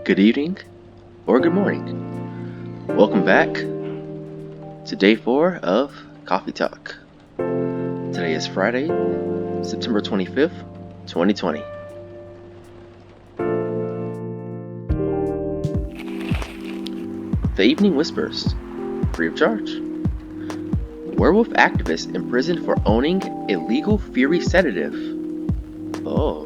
Good evening or good morning. Welcome back to day 4 of Coffee Talk. Today is Friday, September 25th, 2020. The Evening Whispers, free of charge. Werewolf activist imprisoned for owning illegal Fury sedative. Oh.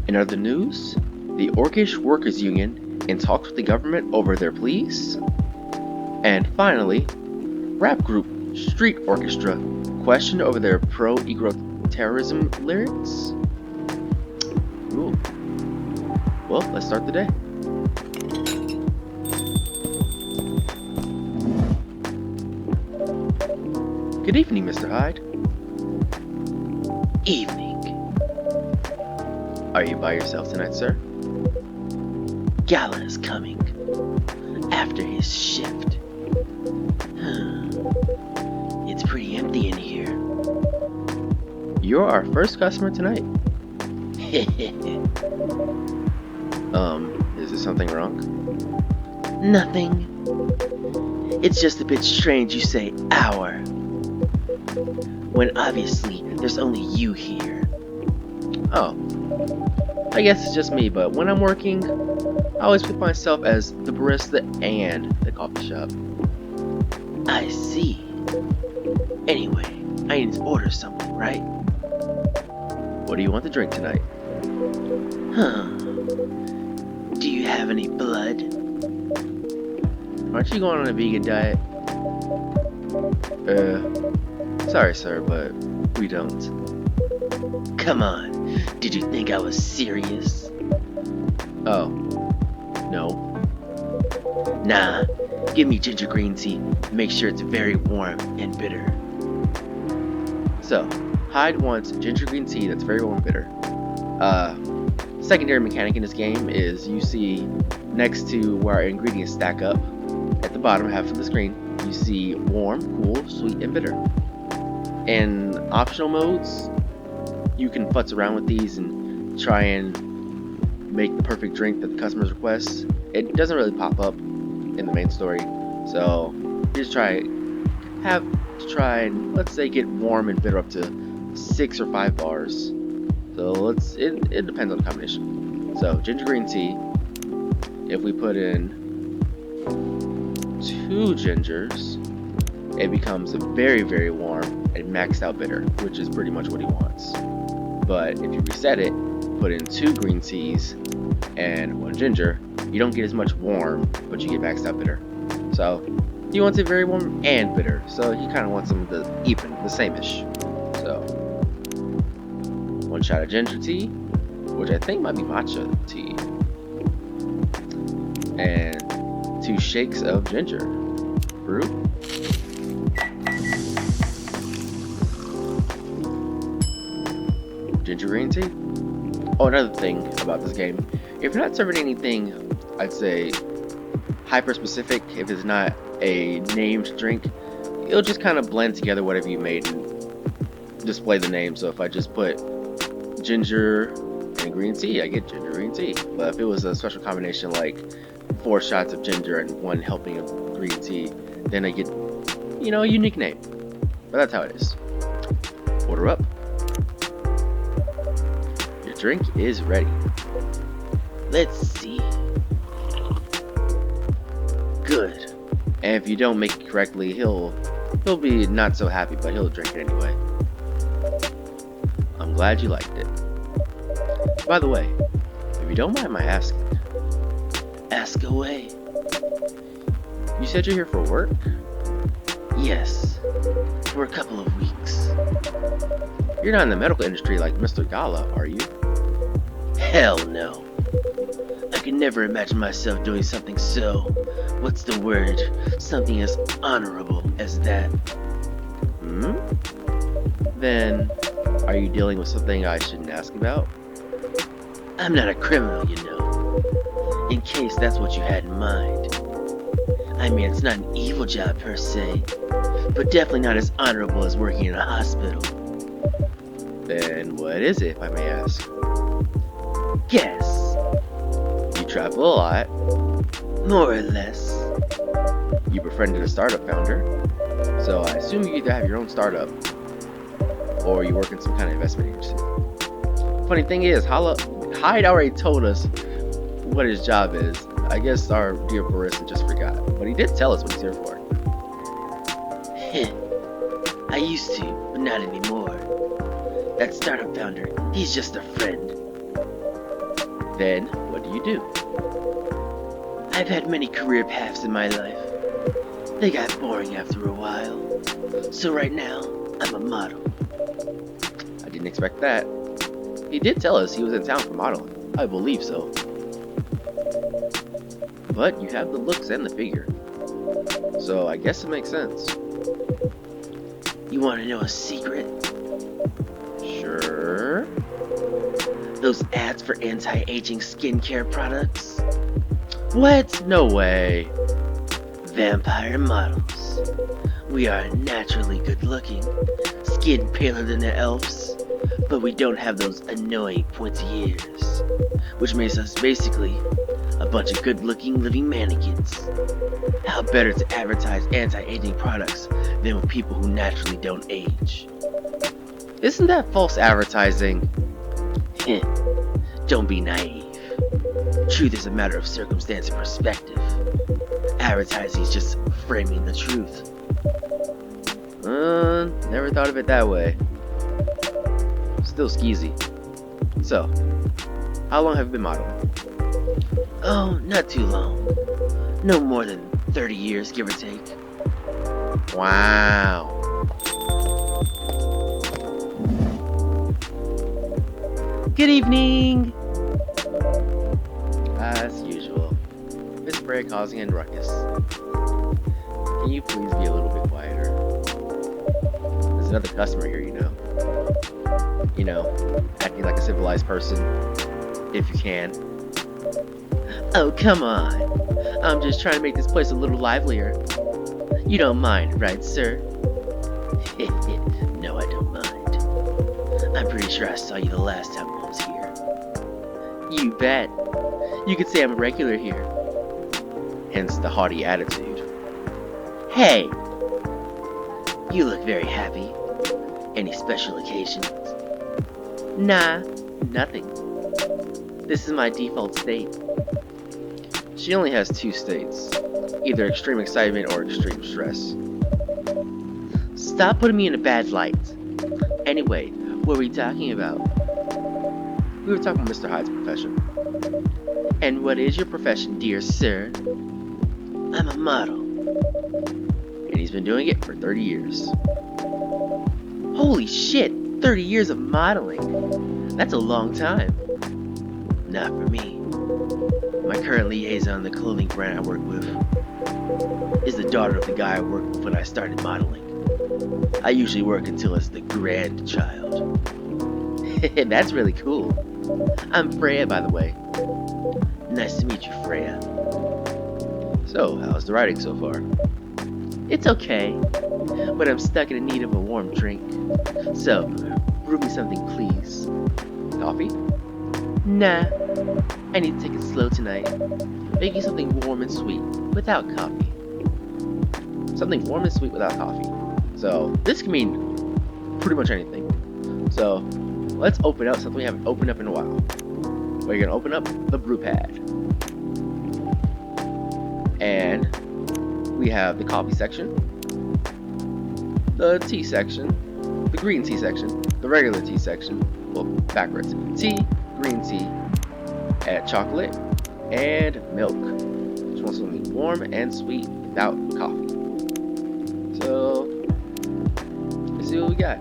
In other news, the Orcish Workers Union in talks with the government over their pleas. And finally, rap group Street Orchestra questioned over their pro-terrorism lyrics. Ooh. Well, let's start the day. Good evening, Mr. Hyde. Evening. Are you by yourself tonight, sir? Gala is coming after his shift. It's pretty empty in here. You're our first customer tonight. Is there something wrong? Nothing. It's just a bit strange you say our, when obviously there's only you here. Oh. I guess it's just me, but when I'm working, I always put myself as the barista and the coffee shop. I see. Anyway, I need to order something, right? What do you want to drink tonight? Do you have any blood? Aren't you going on a vegan diet? Sorry sir, but we don't. Come on, did you think I was serious? Oh, no. Nah, give me ginger green tea. Make sure it's very warm and bitter. So, Hyde wants ginger green tea that's very warm and bitter. Secondary mechanic in this game is you see next to where our ingredients stack up, at the bottom half of the screen, you see warm, cool, sweet, and bitter. In optional modes, you can futz around with these and try and make the perfect drink that the customers request. It doesn't really pop up in the main story, so just have to try and, let's say, get warm and bitter up to 6 or 5 bars. So it depends on the combination. So ginger green tea, if we put in 2 gingers, it becomes very, very warm and maxed out bitter, which is pretty much what he wants. But if you reset it, put in 2 green teas and 1 ginger, you don't get as much warm, but you get maxed out bitter. So he wants it very warm and bitter, so he kind of wants them to even, the same-ish. So 1 shot of ginger tea, which I think might be matcha tea, and 2 shakes of ginger brew. Ginger green tea. Oh, another thing about this game, if you're not serving anything, I'd say hyper specific, if it's not a named drink, it'll just kind of blend together whatever you made and display the name. So if I just put ginger and green tea, I get ginger green tea. But if it was a special combination like 4 shots of ginger and 1 helping of green tea, then I get, a unique name. But that's how it is. Order up. Your drink is ready. Let's see. Good. And if you don't make it correctly, he'll be not so happy, but he'll drink it anyway. I'm glad you liked it. By the way, if you don't mind my asking. Ask away. You said you're here for work? Yes, for a couple of weeks. You're not in the medical industry like Mr. Gala, are you? Hell no. I could never imagine myself doing something so, what's the word, something as honorable as that. Then, are you dealing with something I shouldn't ask about? I'm not a criminal, in case that's what you had in mind. I mean, it's not an evil job per se, but definitely not as honorable as working in a hospital. Then what is it, if I may ask? Guess. travel a lot. More or less. You befriended a startup founder. So I assume you either have your own startup or you work in some kind of investment agency. Funny thing is, Hyde already told us what his job is. I guess our dear barista just forgot. But he did tell us what he's here for. I used to, but not anymore. That startup founder, he's just a friend. Then, what do you do? I've had many career paths in my life. They got boring after a while. So right now, I'm a model. I didn't expect that. He did tell us he was in town for modeling. I believe so. But you have the looks and the figure. So I guess it makes sense. You want to know a secret? Sure. Those ads for anti-aging skincare products? What? No way. Vampire models. We are naturally good looking, skin paler than the elves, but we don't have those annoying pointy ears, which makes us basically a bunch of good looking living mannequins. How better to advertise anti-aging products than with people who naturally don't age? Isn't that false advertising? Don't be naive. Truth is a matter of circumstance and perspective. Advertising is just framing the truth. Never thought of it that way. Still skeezy. So, how long have you been modeling? Oh, not too long. No more than 30 years, give or take. Wow. Good evening! As usual, Miss Bray causing a ruckus. Can you please be a little bit quieter? There's another customer here, you know. You know, acting like a civilized person, if you can. Oh, come on. I'm just trying to make this place a little livelier. You don't mind, right, sir? No, I don't mind. I'm pretty sure I saw you the last time I was here. You bet. You could say I'm a regular here. Hence the haughty attitude. Hey! You look very happy. Any special occasions? Nah, nothing. This is my default state. She only has two states. Either extreme excitement or extreme stress. Stop putting me in a bad light. Anyway, what were we talking about? We were talking about Mr. Hyde's profession. And what is your profession, dear sir? I'm a model. And he's been doing it for 30 years. Holy shit! 30 years of modeling. That's a long time. Not for me. My current liaison, the clothing brand I work with, is the daughter of the guy I worked with when I started modeling. I usually work until it's the grandchild. That's really cool. I'm Freya, by the way. Nice to meet you, Freya. So, how's the writing so far? It's okay, but I'm stuck in need of a warm drink. So, brew me something, please. Coffee? Nah, I need to take it slow tonight. Make me something warm and sweet, without coffee. Something warm and sweet without coffee. So, this can mean pretty much anything. So, let's open up something we haven't opened up in a while. We're going to open up the brew pad. And we have the coffee section, the tea section, the green tea section, the regular tea section, well, backwards. Tea, green tea, add chocolate, and milk. Just want something warm and sweet without coffee. So, let's see what we got.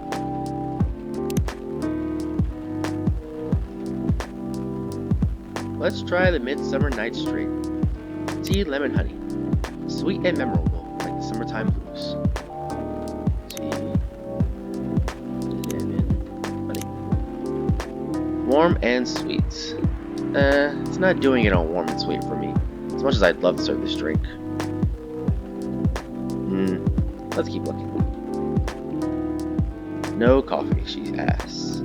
Let's try the Midsummer Night's Dream. Tea, lemon, honey. Sweet and memorable, like the summertime blues. Tea, lemon, honey. Warm and sweet. It's not doing it on warm and sweet for me. As much as I'd love to serve this drink. Let's keep looking. No coffee, she asks.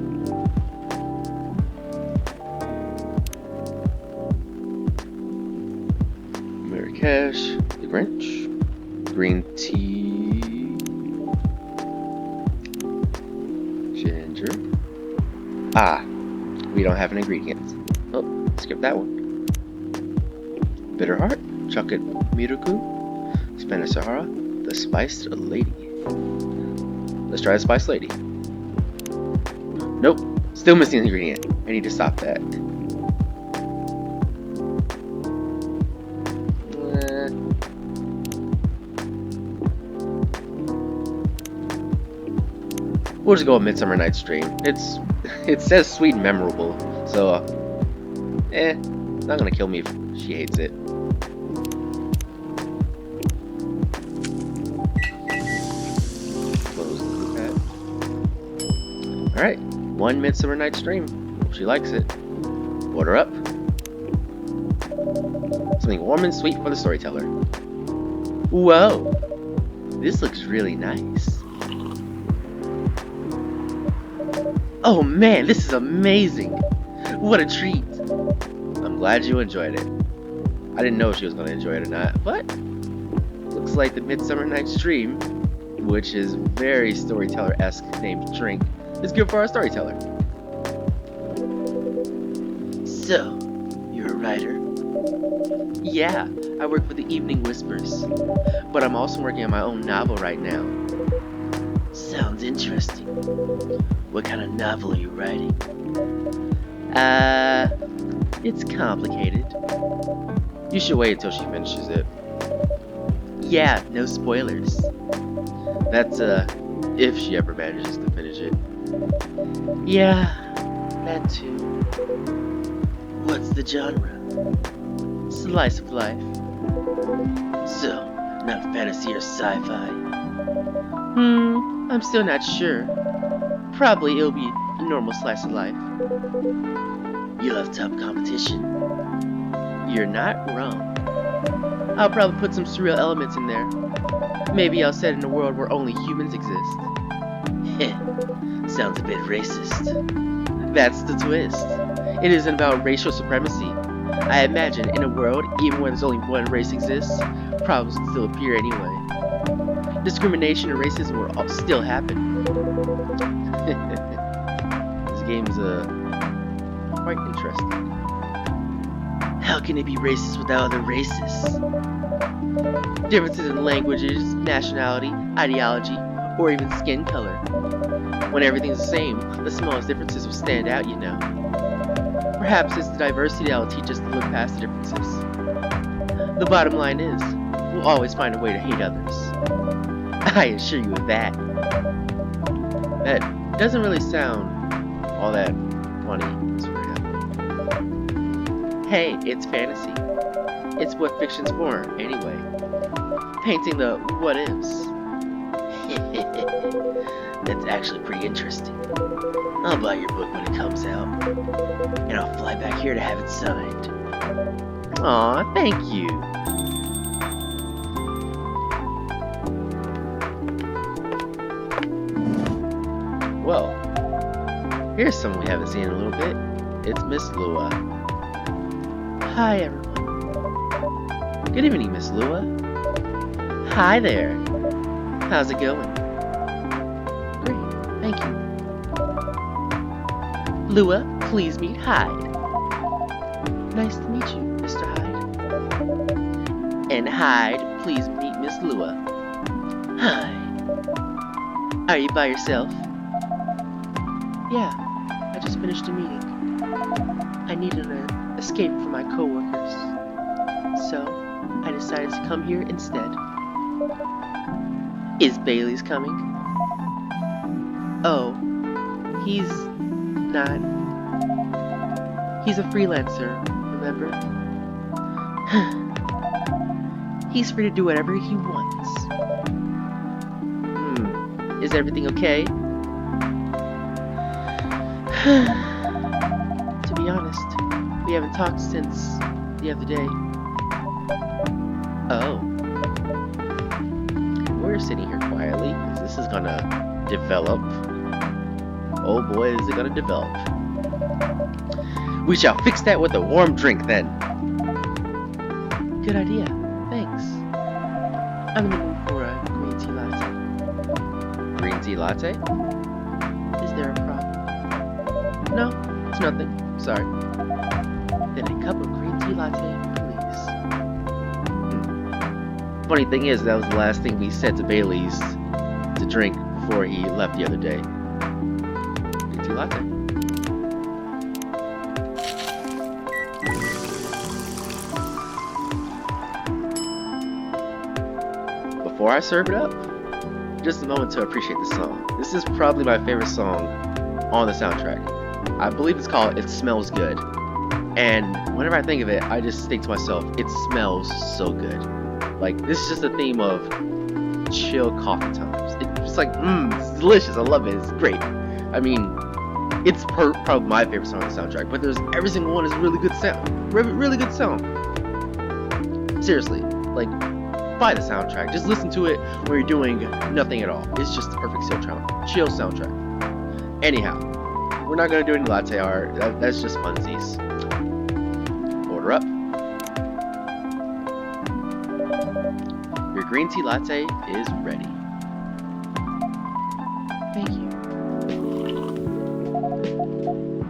cash, the Grinch, green tea, ginger. Ah, we don't have an ingredient. Oh, skip that one. Bitter heart, chocolate miruku, Spanish Sahara, the spiced lady. Let's try the spiced lady. Nope, still missing an ingredient. I need to stop that. We'll just go with Midsummer Night's Dream. It says sweet and memorable, so not gonna kill me if she hates it. Close the pad. Alright, 1 Midsummer Night's Dream. Hope she likes it. Order up. Something warm and sweet for the storyteller. Whoa! This looks really nice. Oh man, this is amazing! What a treat! I'm glad you enjoyed it. I didn't know if she was going to enjoy it or not, but looks like the Midsummer Night's Dream, which is very storyteller-esque named drink, is good for our storyteller. So, you're a writer? Yeah, I work for the Evening Whispers, but I'm also working on my own novel right now. Sounds interesting. What kind of novel are you writing? It's complicated. You should wait until she finishes it. Yeah, no spoilers. That's, if she ever manages to finish it. Yeah, that too. What's the genre? Slice of life. So, not fantasy or sci-fi? I'm still not sure. Probably it'll be a normal slice of life. You'll have tough competition. You're not wrong. I'll probably put some surreal elements in there. Maybe I'll set it in a world where only humans exist. Sounds a bit racist. That's the twist. It isn't about racial supremacy. I imagine in a world, even where there's only one race exists, problems would still appear anyway. Discrimination and racism will all still happen. This game's quite interesting. How can it be racist without other races? Differences in languages, nationality, ideology, or even skin color. When everything's the same, the smallest differences will stand out, you know. Perhaps it's the diversity that will teach us to look past the differences. The bottom line is, we'll always find a way to hate others. I assure you of that. That doesn't really sound all that funny. Hey, it's fantasy. It's what fiction's for, anyway. Painting the what-ifs. That's actually pretty interesting. I'll buy your book when it comes out. And I'll fly back here to have it signed. Aw, thank you. Well, here's someone we haven't seen in a little bit. It's Miss Lua. Hi, everyone. Good evening, Miss Lua. Hi there. How's it going? Great, thank you. Lua, please meet Hyde. Nice to meet you, Mr. Hyde. And Hyde, please meet Miss Lua. Hi. Are you by yourself? Yeah, I just finished a meeting. I needed an escape from my coworkers. So, I decided to come here instead. Is Bailey's coming? Oh, he's not. He's a freelancer, remember? He's free to do whatever he wants. Is everything okay? To be honest, we haven't talked since the other day. Oh. We're sitting here quietly, because this is gonna develop. Oh boy, is it gonna develop. We shall fix that with a warm drink then. Good idea, thanks. I'm in the mood for a green tea latte. Green tea latte? Is there a problem? No, it's nothing. Sorry. Then a cup of green tea latte, please. Funny thing is, that was the last thing we said to Bailey's to drink before he left the other day. Green tea latte. Before I serve it up, just a moment to appreciate the song. This is probably my favorite song on the soundtrack. I believe it's called It Smells Good. And whenever I think of it, I just think to myself, it smells so good. Like, this is just a theme of chill coffee times. It's like, it's delicious. I love it. It's great. I mean, it's probably my favorite song on the soundtrack, but every single one is really good sound. Really good sound. Seriously, like, buy the soundtrack. Just listen to it when you're doing nothing at all. It's just the perfect chill soundtrack. Anyhow, we're not gonna do any latte art. That's just funsies. Order up. Your green tea latte is ready. Thank you.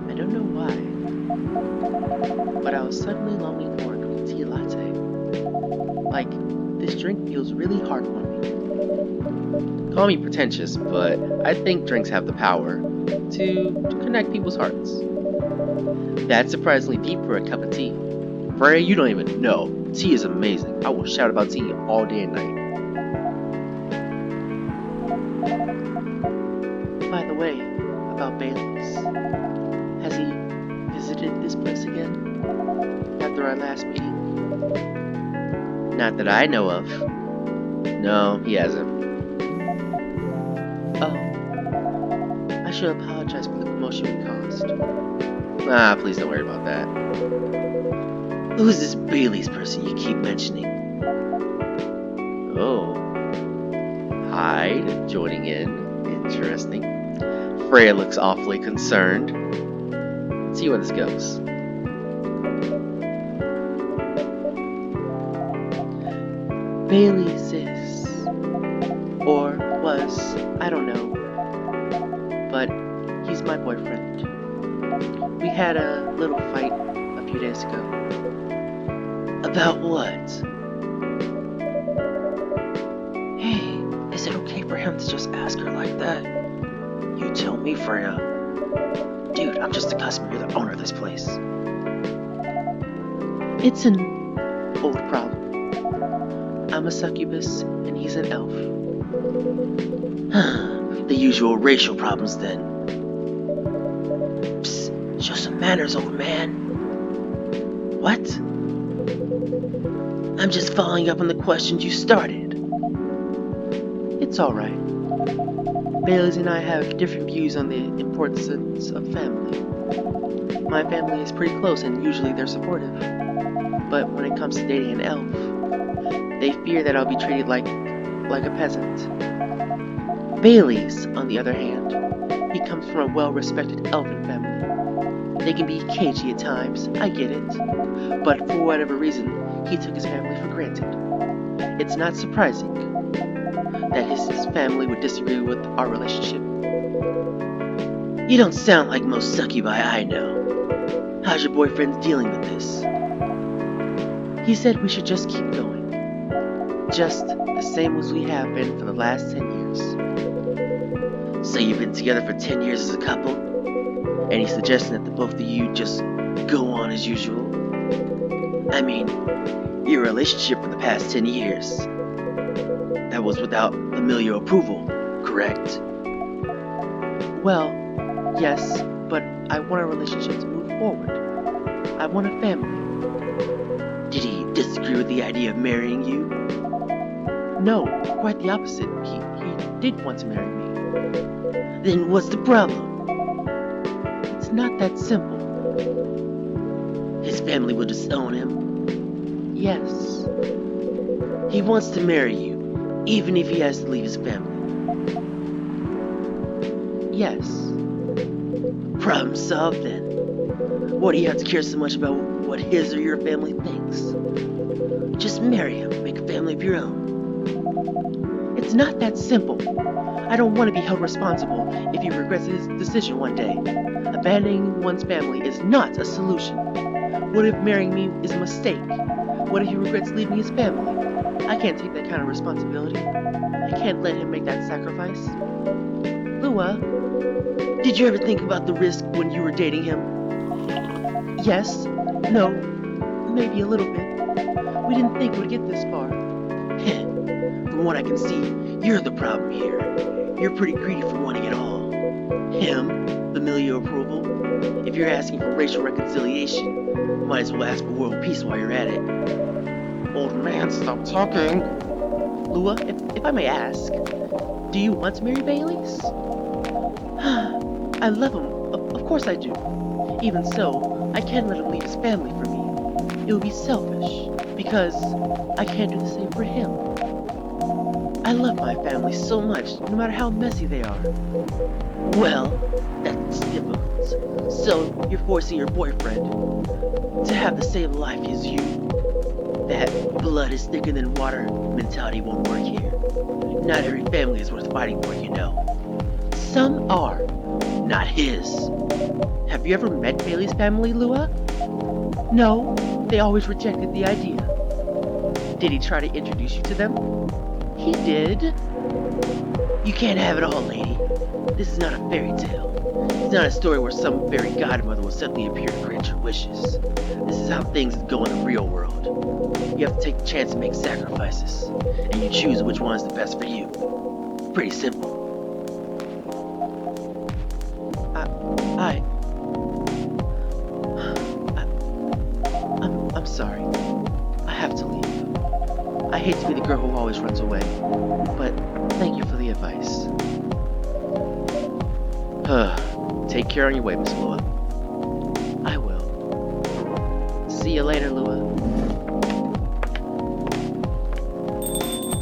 I don't know why, but I was suddenly longing for a green tea latte. Like, this drink feels really heartwarming. Call me pretentious, but I think drinks have the power to connect people's hearts. That's surprisingly deep for a cup of tea. Freya, you don't even know. Tea is amazing. I will shout about tea all day and night. By the way, about Bailey's. Has he visited this place again? After our last meeting? Not that I know of. No, he hasn't. Oh. I should apologize for the commotion we caused. Please don't worry about that. Who's this Bailey's person you keep mentioning? Oh. Hyde joining in. Interesting. Freya looks awfully concerned. Let's see where this goes. Bailey's is, or was, I don't know, but he's my boyfriend. We had a little fight a few days ago. About what? Hey, is it okay for him to just ask her like that? You tell me, Freya. Dude, I'm just a customer. You're the owner of this place. It's an old problem. I'm a succubus, and he's an elf. The usual racial problems, then. Psst, show some manners, old man. What? I'm just following up on the questions you started. It's alright. Bailey's and I have different views on the importance of family. My family is pretty close, and usually they're supportive. But when it comes to dating an elf, they fear that I'll be treated like a peasant. Bailey's, on the other hand, he comes from a well-respected elfin family. They can be cagey at times, I get it. But for whatever reason, he took his family for granted. It's not surprising that his family would disagree with our relationship. You don't sound like most succubi I know. How's your boyfriend dealing with this? He said we should just keep going. Just the same as we have been for the last 10 years. So you've been together for 10 years as a couple? Any suggestion that the both of you just go on as usual? I mean, your relationship for the past 10 years. That was without familial approval, correct? Well, yes, but I want our relationship to move forward. I want a family. Did he disagree with the idea of marrying you? No, quite the opposite. He did want to marry me. Then what's the problem? It's not that simple. His family will disown him? Yes. He wants to marry you, even if he has to leave his family? Yes. Problem solved then. Why do you have to care so much about what his or your family thinks? Just marry him, make a family of your own. It's not that simple. I don't want to be held responsible if he regrets his decision one day. Abandoning one's family is not a solution. What if marrying me is a mistake? What if he regrets leaving his family? I can't take that kind of responsibility. I can't let him make that sacrifice. Lua, did you ever think about the risk when you were dating him? Yes. No. Maybe a little bit. We didn't think it would get this far. From what I can see, you're the problem here. You're pretty greedy for wanting it all. Him, familial approval. If you're asking for racial reconciliation, might as well ask for world peace while you're at it. Old man, stop talking. Lua, if I may ask, do you want to marry Bailey's? I love him. Of course I do. Even so, I can't let him leave his family for me. It would be selfish, because I can't do the same for him. I love my family so much, no matter how messy they are. Well, that's difficult. So, you're forcing your boyfriend to have the same life as you. That blood is thicker than water mentality won't work here. Not every family is worth fighting for, you know. Some are, not his. Have you ever met Bailey's family, Lua? No, they always rejected the idea. Did he try to introduce you to them? He did. You can't have it all, lady. This is not a fairy tale. It's not a story where some fairy godmother will suddenly appear to grant your wishes. This is how things go in the real world. You have to take the chance to make sacrifices, and you choose which one is the best for you. Pretty simple. I'm sorry. I have to leave. I hate to be the girl who always runs away, but thank you for the advice. Take care on your way, Miss Lua. I will. See you later, Lua.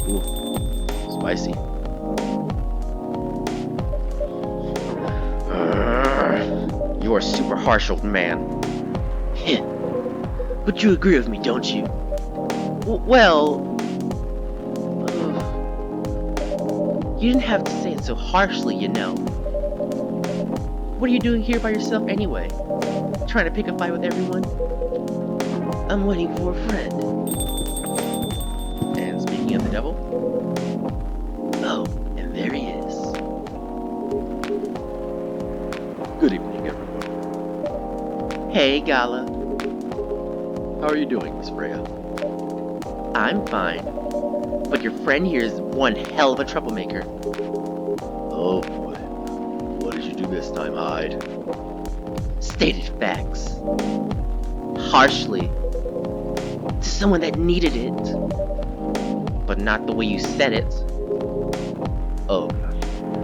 Ooh, spicy. You are super harsh, old man. But you agree with me, don't you? Well... you didn't have to say it so harshly, you know. What are you doing here by yourself anyway? Trying to pick a fight with everyone? I'm waiting for a friend. And speaking of the devil... Oh, and there he is. Good evening, everyone. Hey, Gala. How are you doing, Miss Freya? I'm fine. But your friend here is one hell of a troublemaker. Oh boy. What did you do this time, Hyde? Stated facts. Harshly. To someone that needed it. But not the way you said it. Oh,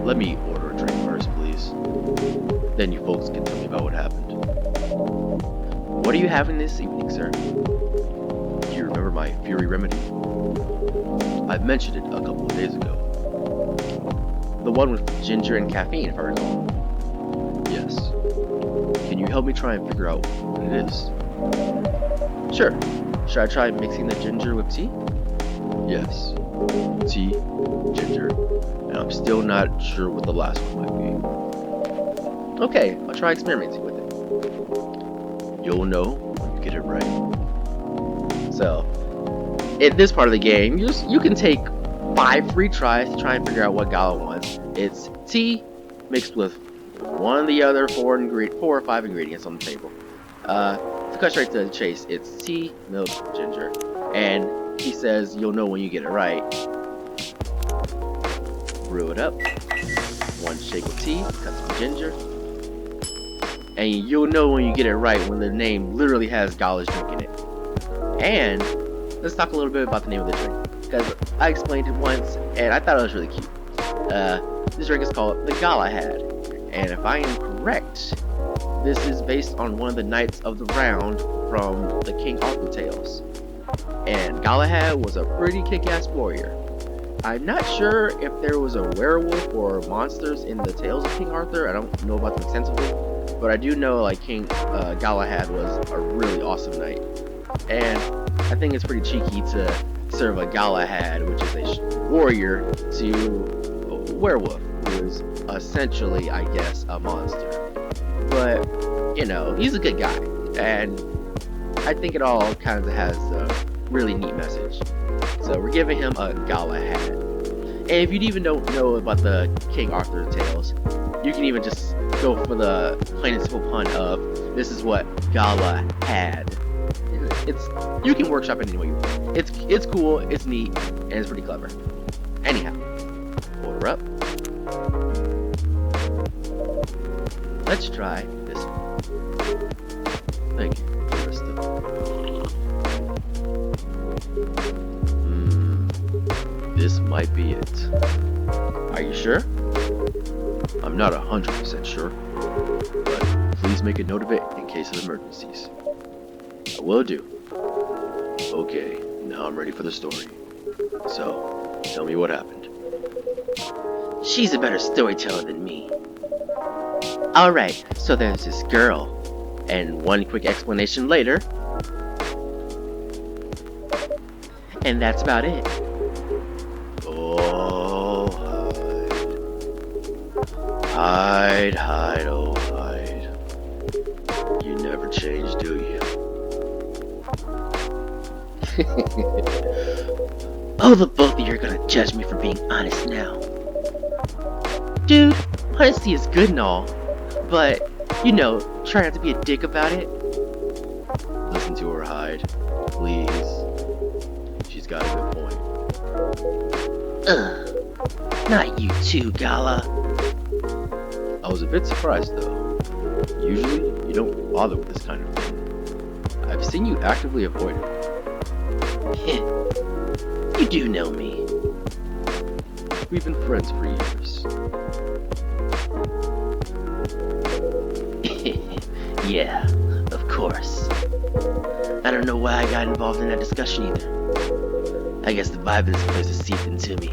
let me order a drink first, please. Then you folks can tell me about what happened. What are you having this evening, sir? Do you remember my Fury Remedy? I mentioned it a couple of days ago. The one with ginger and caffeine, if I recall. Yes. Can you help me try and figure out what it is? Sure. Should I try mixing the ginger with tea? Yes. Tea, ginger, and I'm still not sure what the last one might be. Okay, I'll try experimenting with it. You'll know when you get it right. So, in this part of the game, you can take 5 free tries to try and figure out what Gala wants. It's tea mixed with one of the other 4 or 5 ingredients on the table. To cut straight to the chase, it's tea, milk, ginger, and he says you'll know when you get it right. Brew it up. 1 shake of tea, cut some ginger. And you'll know when you get it right when the name literally has Gala's drink in it. And let's talk a little bit about the name of the drink, because I explained it once and I thought it was really cute. This drink is called the Galahad, and if I am correct, this is based on one of the knights of the round from the King Arthur tales. And Galahad was a pretty kick-ass warrior. I'm not sure if there was a werewolf or monsters in the tales of King Arthur. I don't know about them extensively, but I do know like King Galahad was a really awesome knight. And I think it's pretty cheeky to serve a Galahad, which is a warrior, to a werewolf, who is essentially, I guess, a monster. But, you know, he's a good guy, and I think it all kind of has a really neat message. So we're giving him a Galahad. And if you even don't know about the King Arthur tales, you can even just go for the plain and simple pun of this is what Galahad. It's you can workshop it any way you want. It's cool, it's neat, and it's pretty clever. Anyhow, order up. Let's try this one. Thank you, Krista. This might be it. Are you sure? I'm not 100% sure, but please make a note of it in case of emergencies. I will do. Okay, now I'm ready for the story. So, tell me what happened. She's a better storyteller than me. Alright, so there's this girl. And one quick explanation later. And that's about it. Oh, hide. Hide, oh, hide. You never change, do you? Oh, the both of you are gonna judge me for being honest now. Dude, honesty is good and all, but, you know, try not to be a dick about it. Listen to her, Hyde. Please. She's got a good point. Not you too, Gala. I was a bit surprised, though. Usually, you don't bother with this kind of thing. I've seen you actively avoid it. You do know me. We've been friends for years. Yeah, of course. I don't know why I got involved in that discussion either. I guess the vibe of this place has seeped into me.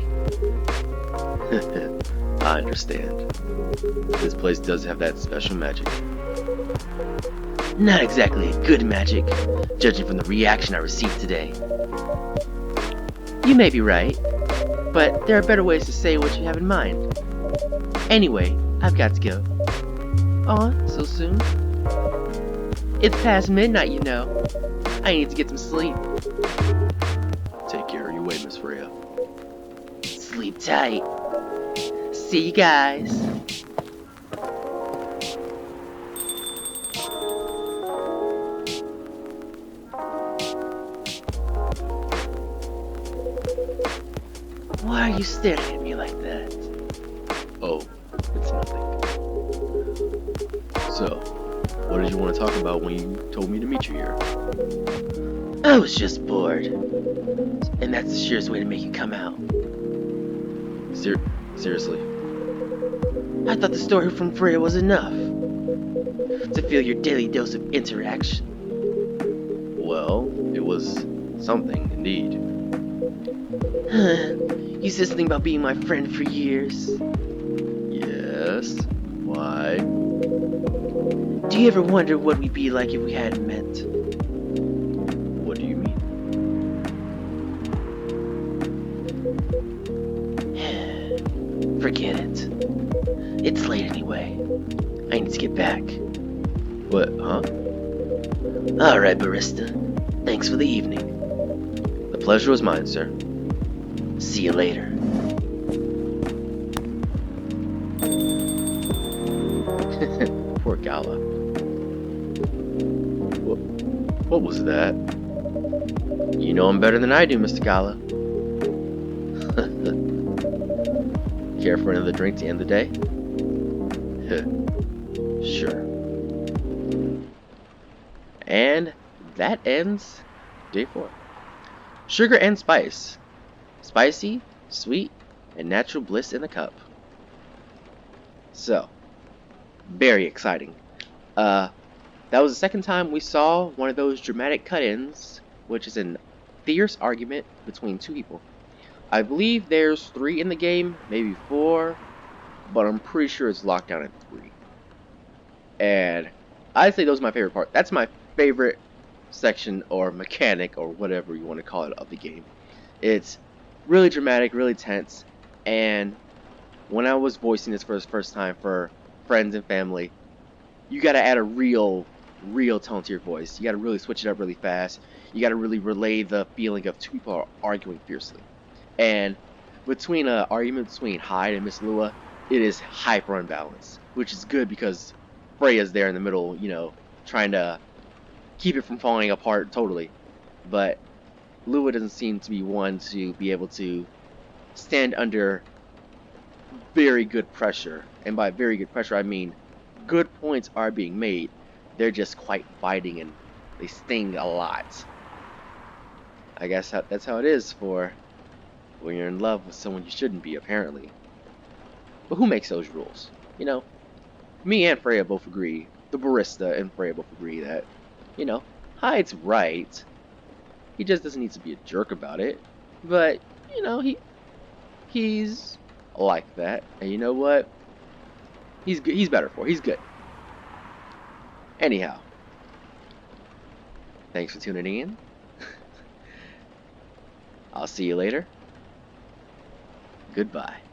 I understand. This place does have that special magic. Not exactly a good magic, judging from the reaction I received today. You may be right, but there are better ways to say what you have in mind. Anyway, I've got to go. Aw, so soon? It's past midnight, you know. I need to get some sleep. Take care of your way, Miss Freya. Sleep tight. See you guys. Why are you staring at me like that? Oh, it's nothing. So, what did you want to talk about when you told me to meet you here? I was just bored. And that's the surest way to make you come out. Seriously? I thought the story from Freya was enough to feel your daily dose of interaction. Well, it was something, indeed. You said something about being my friend for years. Yes? Why? Do you ever wonder what we'd be like if we hadn't met? What do you mean? Forget it. It's late anyway. I need to get back. What, huh? Alright, barista. Thanks for the evening. The pleasure was mine, sir. See you later. Poor Gala. What was that? You know him better than I do, Mr. Gala. Care for another drink to end the day? Sure. And that ends day 4. Sugar and spice. Spicy, sweet, and natural bliss in the cup. So, very exciting. That was the second time we saw one of those dramatic cut-ins, which is a fierce argument between two people. I believe there's 3 in the game, maybe 4, but I'm pretty sure it's locked down at 3. And I'd say those are my favorite part. That's my favorite section or mechanic or whatever you want to call it of the game. It's really dramatic, really tense, and when I was voicing this for the first time for friends and family, you gotta add a real tone to your voice. You gotta really switch it up really fast. You gotta really relay the feeling of two people are arguing fiercely. And between an argument between Hyde and Miss Lua, it is hyper unbalanced, which is good because Freya's there in the middle, trying to keep it from falling apart totally. But Lua doesn't seem to be one to be able to stand under very good pressure. And by very good pressure, I mean good points are being made. They're just quite biting and they sting a lot. I guess that's how it is for when you're in love with someone you shouldn't be, apparently. But who makes those rules? Me and Freya both agree, the barista and Freya both agree that, Hyde's right. He just doesn't need to be a jerk about it. But, he's like that. And you know what? He's good. He's better for it. He's good. Anyhow, thanks for tuning in. I'll see you later. Goodbye.